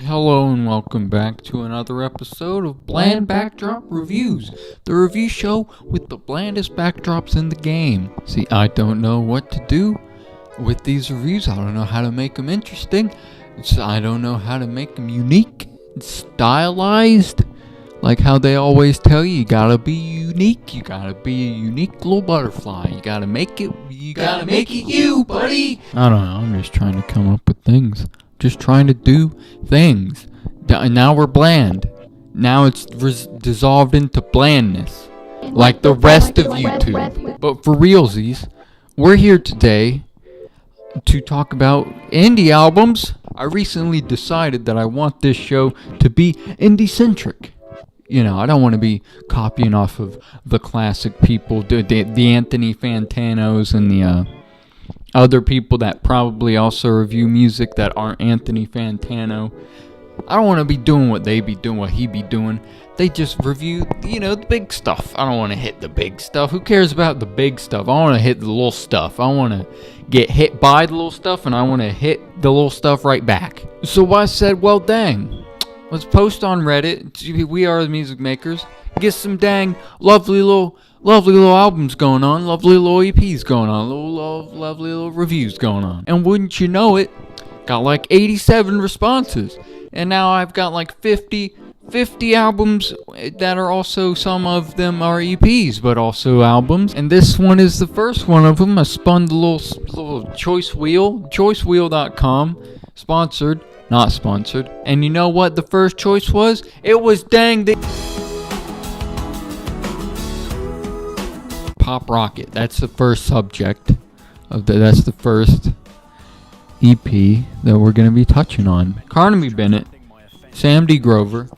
Hello and welcome back to another episode of Bland Backdrop Reviews, the review show with the blandest backdrops in the game. See, I don't know what to do with these reviews. I don't know how to make them interesting. I don't know how to make them unique, stylized, like how they always tell you. You gotta be unique. You gotta be a unique little butterfly. You gotta make it. You gotta make it you, buddy. I don't know. I'm just trying to come up with things. Just trying to do things. And now we're bland. Now it's dissolved into blandness. Like the rest of YouTube. But for realsies, we're here today to talk about indie albums. I recently decided that I want this show to be indie-centric. You know, I don't want to be copying off of the classic people, the Anthony Fantanos and the other people that probably also review music that aren't Anthony Fantano. I don't want to be doing what they be doing, what he be doing. They just review, the big stuff. I don't want to hit the big stuff. Who cares about the big stuff? I want to hit the little stuff. I want to get hit by the little stuff, and I want to hit the little stuff right back. So I said, well, dang. Let's post on Reddit. We are the music makers. Get some dang lovely little albums going on, lovely little EPs going on, lovely little reviews going on. And wouldn't you know it, got like 87 responses. And now I've got like 50 albums that are also, some of them are EPs, but also albums. And this one is the first one of them. I spun the little choice wheel, choicewheel.com, sponsored. Not sponsored. And you know what the first choice was? It was Pop Rocket. That's the first subject that's the first EP that we're going to be touching on. Carnaby Bennett, Sam D. Grover,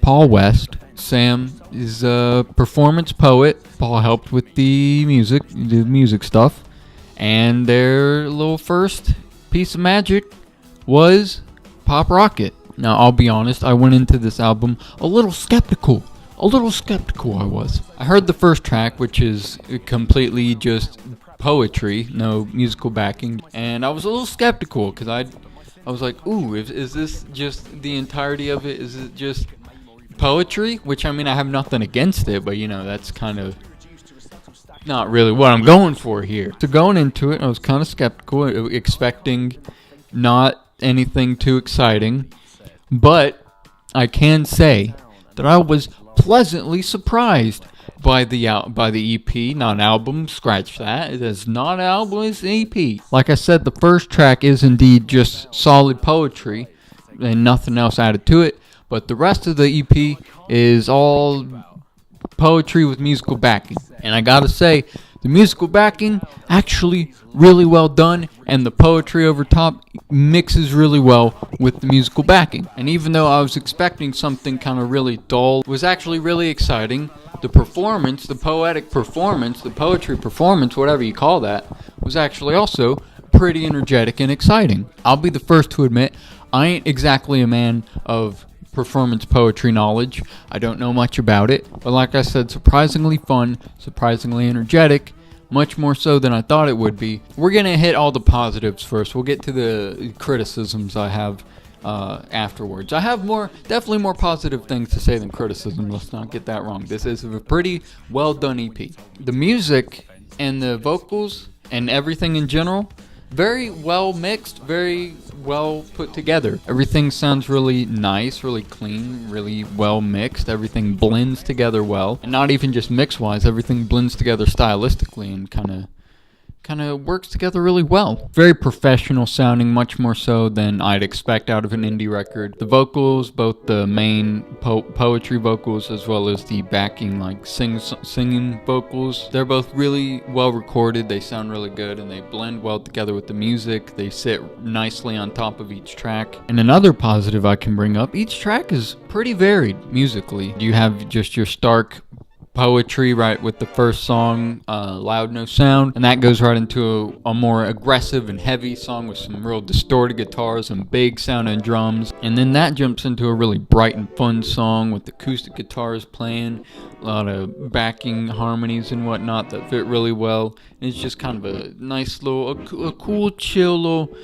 Paul West. Sam is a performance poet. Paul helped with the music stuff. And their little first piece of magic was Pop Rocket. Now, I'll be honest, I went into this album a little skeptical I was. I heard the first track, which is completely just poetry, no musical backing, and I was a little skeptical, because I was like, ooh, is this just the entirety of it? Is it just poetry? Which, I mean, I have nothing against it, but, that's kind of not really what I'm going for here. So going into it, I was kind of skeptical, expecting not anything too exciting, but I can say that I was pleasantly surprised by the EP, not album. Scratch that. It is not an album, it's an EP. Like I said, the first track is indeed just solid poetry and nothing else added to it, but the rest of the EP is all poetry with musical backing. And I gotta say, the musical backing actually really well done, and the poetry over top mixes really well with the musical backing. And even though I was expecting something kind of really dull, it was actually really exciting. The performance, the poetic performance, the poetry performance, whatever you call that, was actually also pretty energetic and exciting. I'll be the first to admit, I ain't exactly a man of performance poetry knowledge. I don't know much about it, but like I said, surprisingly fun, surprisingly energetic, much more so than I thought it would be. We're gonna hit all the positives first. We'll get to the criticisms I have afterwards. I have definitely more positive things to say than criticism. Let's not get that wrong. This is a pretty well done EP. The music and the vocals and everything in general, very well mixed, very well put together. Everything sounds really nice, really clean, really well mixed. Everything blends together well. And not even just mix-wise, everything blends together stylistically and kind of works together really well. Very professional sounding, much more so than I'd expect out of an indie record. The vocals, both the main poetry vocals as well as the backing like singing vocals, they're both really well recorded. They sound really good and they blend well together with the music. They sit nicely on top of each track. And another positive I can bring up, each track is pretty varied musically. You have just your stark poetry right with the first song, Loud No Sound, and that goes right into a more aggressive and heavy song with some real distorted guitars and big sounding drums, and then that jumps into a really bright and fun song with acoustic guitars playing, a lot of backing harmonies and whatnot that fit really well. And it's just kind of a nice little, a cool, chill little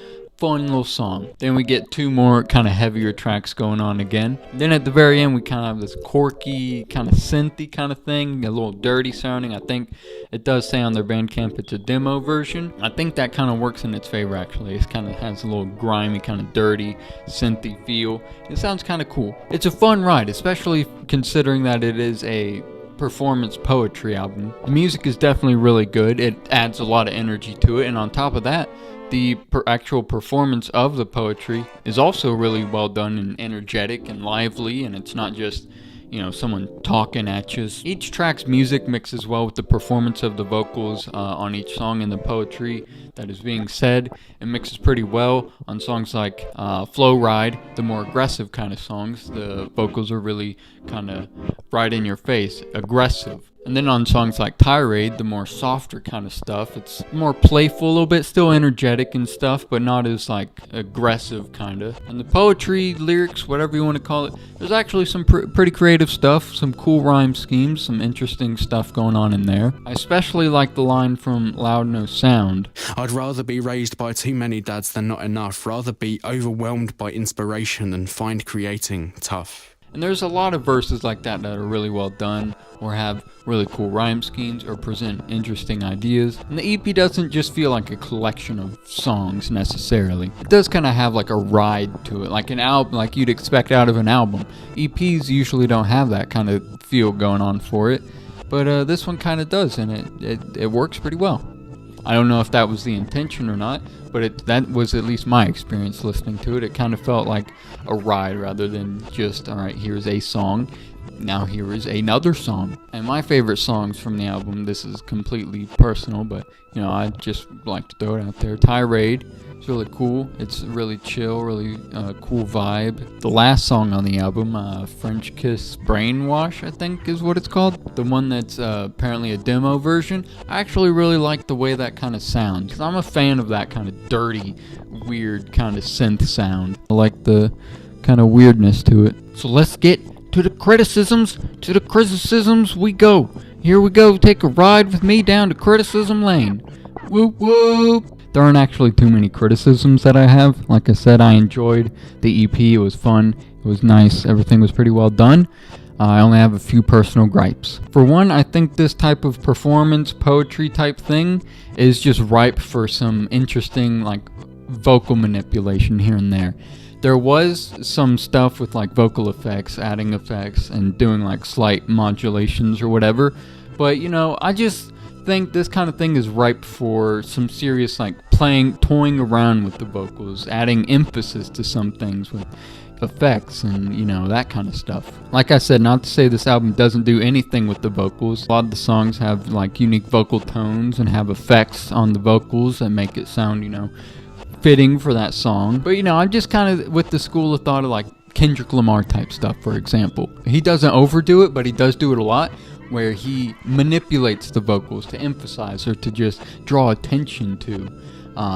fun little song. Then we get two more kind of heavier tracks going on again. Then at the very end we kind of have this quirky, kind of synthy kind of thing, a little dirty sounding. I think it does say on their Bandcamp it's a demo version. I think that kind of works in its favor actually. It kind of has a little grimy, kind of dirty, synthy feel. It sounds kind of cool. It's a fun ride, especially considering that it is a performance poetry album. The music is definitely really good. It adds a lot of energy to it, and on top of that, the actual performance of the poetry is also really well done and energetic and lively, and it's not just, you know, someone talking at you. Each track's music mixes well with the performance of the vocals on each song, and the poetry that is being said. It mixes pretty well on songs like Flow Ride, the more aggressive kind of songs. The vocals are really kind of right in your face, aggressive. And then on songs like Tirade, the more softer kind of stuff, it's more playful a little bit, still energetic and stuff, but not as like aggressive kind of. And the poetry, lyrics, whatever you want to call it, there's actually some pretty creative stuff, some cool rhyme schemes, some interesting stuff going on in there. I especially like the line from Loud No Sound. I'd rather be raised by too many dads than not enough, rather be overwhelmed by inspiration than find creating tough. And there's a lot of verses like that that are really well done, or have really cool rhyme schemes, or present interesting ideas. And the EP doesn't just feel like a collection of songs necessarily. It does kind of have like a ride to it, like an album, like you'd expect out of an album. EPs usually don't have that kind of feel going on for it, but this one kind of does, and it works pretty well. I don't know if that was the intention or not, but that was at least my experience listening to it. It kind of felt like a ride rather than just, alright, here's a song, now here is another song. And my favorite songs from the album, this is completely personal, but you know, I just like to throw it out there. Tirade, it's really cool. It's really chill, really cool vibe. The last song on the album, French Kiss Brainwash, I think is what it's called. The one that's apparently a demo version. I actually really like the way that kind of sounds, because I'm a fan of that kind of dirty, weird kind of synth sound. I like the kind of weirdness to it. So let's get to the criticisms. To the criticisms we go. Here we go. Take a ride with me down to criticism lane. Whoop whoop. There aren't actually too many criticisms that I have. Like I said, I enjoyed the EP. It was fun. It was nice. Everything was pretty well done. I only have a few personal gripes. For one, I think this type of performance, poetry type thing is just ripe for some interesting, like, vocal manipulation here and there. There was some stuff with, like, vocal effects, adding effects, and doing, like, slight modulations or whatever. But, you know, I just think this kind of thing is ripe for some serious, like, toying around with the vocals, adding emphasis to some things with effects and, you know, that kind of stuff. Like I said, not to say this album doesn't do anything with the vocals. A lot of the songs have, like, unique vocal tones and have effects on the vocals that make it sound, you know, fitting for that song. But, you know, I'm just kind of with the school of thought of, like, Kendrick Lamar type stuff, for example. He doesn't overdo it, but he does do it a lot, where he manipulates the vocals to emphasize or to just draw attention to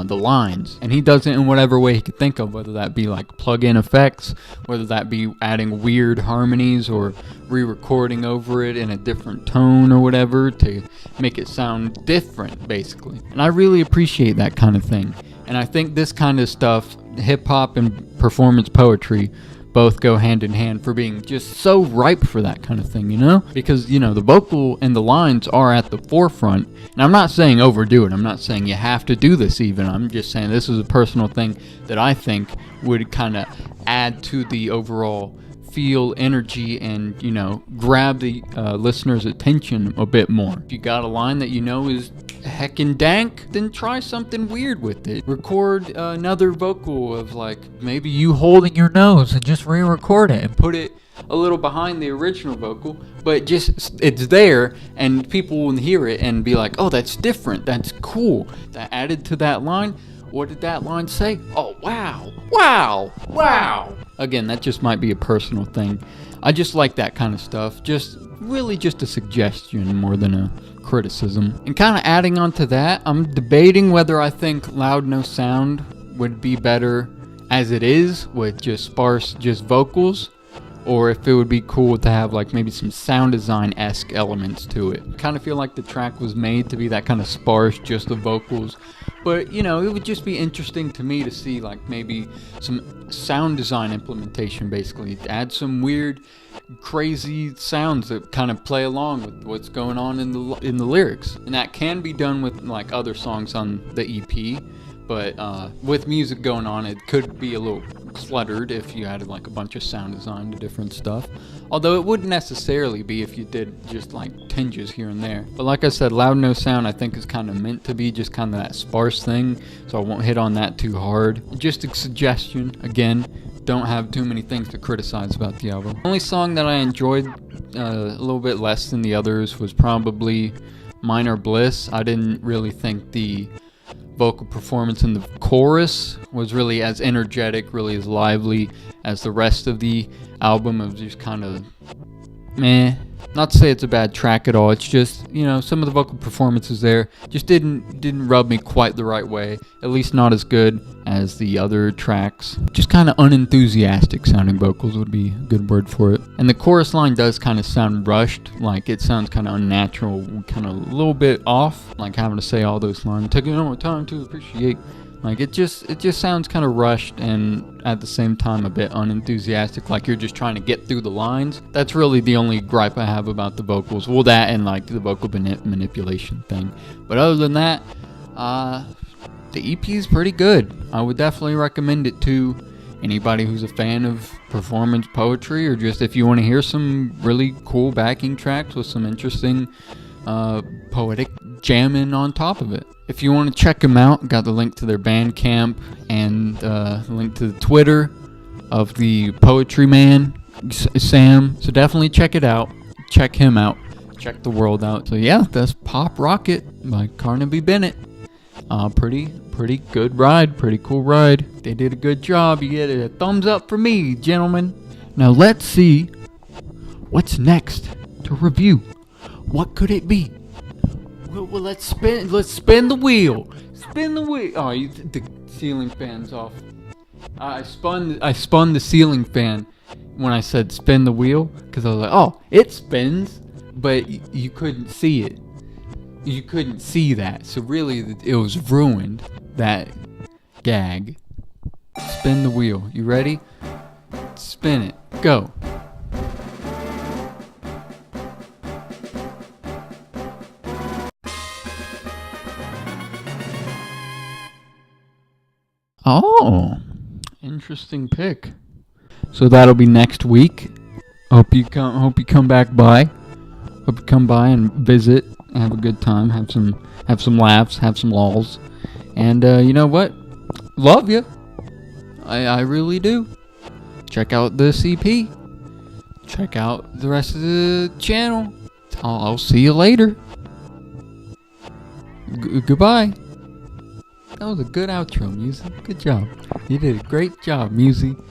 the lines. And he does it in whatever way he could think of, whether that be like plug-in effects, whether that be adding weird harmonies or re-recording over it in a different tone or whatever to make it sound different, basically. And I really appreciate that kind of thing. And I think this kind of stuff, hip-hop and performance poetry, both go hand in hand for being just so ripe for that kind of thing, you know? Because, you know, the vocal and the lines are at the forefront. And I'm not saying overdo it. I'm not saying you have to do this even. I'm just saying this is a personal thing that I think would kind of add to the overall feel, energy, and, you know, grab the listener's attention a bit more. If you got a line that you know is heckin' dank, then try something weird with it. Record another vocal of, like, maybe you holding your nose and just re-record it and put it a little behind the original vocal, but just it's there and people will hear it and be like, oh, that's different, that's cool, that added to that line. What did that line say? Oh, wow, wow, wow. Again, that just might be a personal thing. I just like that kind of stuff. Just really just a suggestion more than a criticism. And kind of adding on to that, I'm debating whether I think Loud No Sound would be better as it is with just sparse vocals, or if it would be cool to have like maybe some sound design-esque elements to it. I kind of feel like the track was made to be that kind of sparse, just the vocals, But, you know, it would just be interesting to me to see, like, maybe some sound design implementation, basically. Add some weird, crazy sounds that kind of play along with what's going on in the lyrics. And that can be done with, like, other songs on the EP. But with music going on, it could be a little cluttered if you added, like, a bunch of sound design to different stuff. Although it wouldn't necessarily be if you did just, like, tinges here and there. But like I said, Loud No Sound I think is kind of meant to be just kind of that sparse thing, so I won't hit on that too hard. Just a suggestion, again, don't have too many things to criticize about the album. The only song that I enjoyed a little bit less than the others was probably Minor Bliss. I didn't really think the vocal performance in the chorus was really as energetic, really as lively as the rest of the album. It was just kind of meh. Not to say it's a bad track at all, it's just, you know, some of the vocal performances there just didn't rub me quite the right way, at least not as good as the other tracks. Just kind of unenthusiastic sounding vocals would be a good word for it. And the chorus line does kind of sound rushed, like it sounds kind of unnatural, kind of a little bit off, like having to say all those lines, taking all my time to appreciate. Like it just sounds kind of rushed and at the same time a bit unenthusiastic, like you're just trying to get through the lines. That's really the only gripe I have about the vocals. Well, that and like the vocal manipulation thing. But other than that, the EP is pretty good. I would definitely recommend it to anybody who's a fan of performance poetry, or just if you want to hear some really cool backing tracks with some interesting poetic jamming on top of it. If you want to check them out, got the link to their Bandcamp and the link to the Twitter of the Poetry Man, Sam. So definitely check it out. Check him out. Check the world out. So yeah, that's Pop Rocket by Carnaby Bennett. Pretty good ride. Pretty cool ride. They did a good job. You get a thumbs up for me, gentlemen. Now let's see what's next to review. What could it be? Well, let's spin the wheel. Spin the wheel. Oh, the ceiling fan's off. I spun the ceiling fan when I said spin the wheel, because I was like, oh, it spins, but you couldn't see it. You couldn't see that, so really it was ruined, that gag. Spin the wheel. You ready? Spin it. Go. Oh, interesting pick. So that'll be next week. Hope you come back by. Hope you come by and visit, have a good time, have some laughs, have some lols. And you know what? Love you. I really do. Check out this EP. Check out the rest of the channel. I'll see you later. Goodbye. That was a good outro, Musi. Good job. You did a great job, Musi.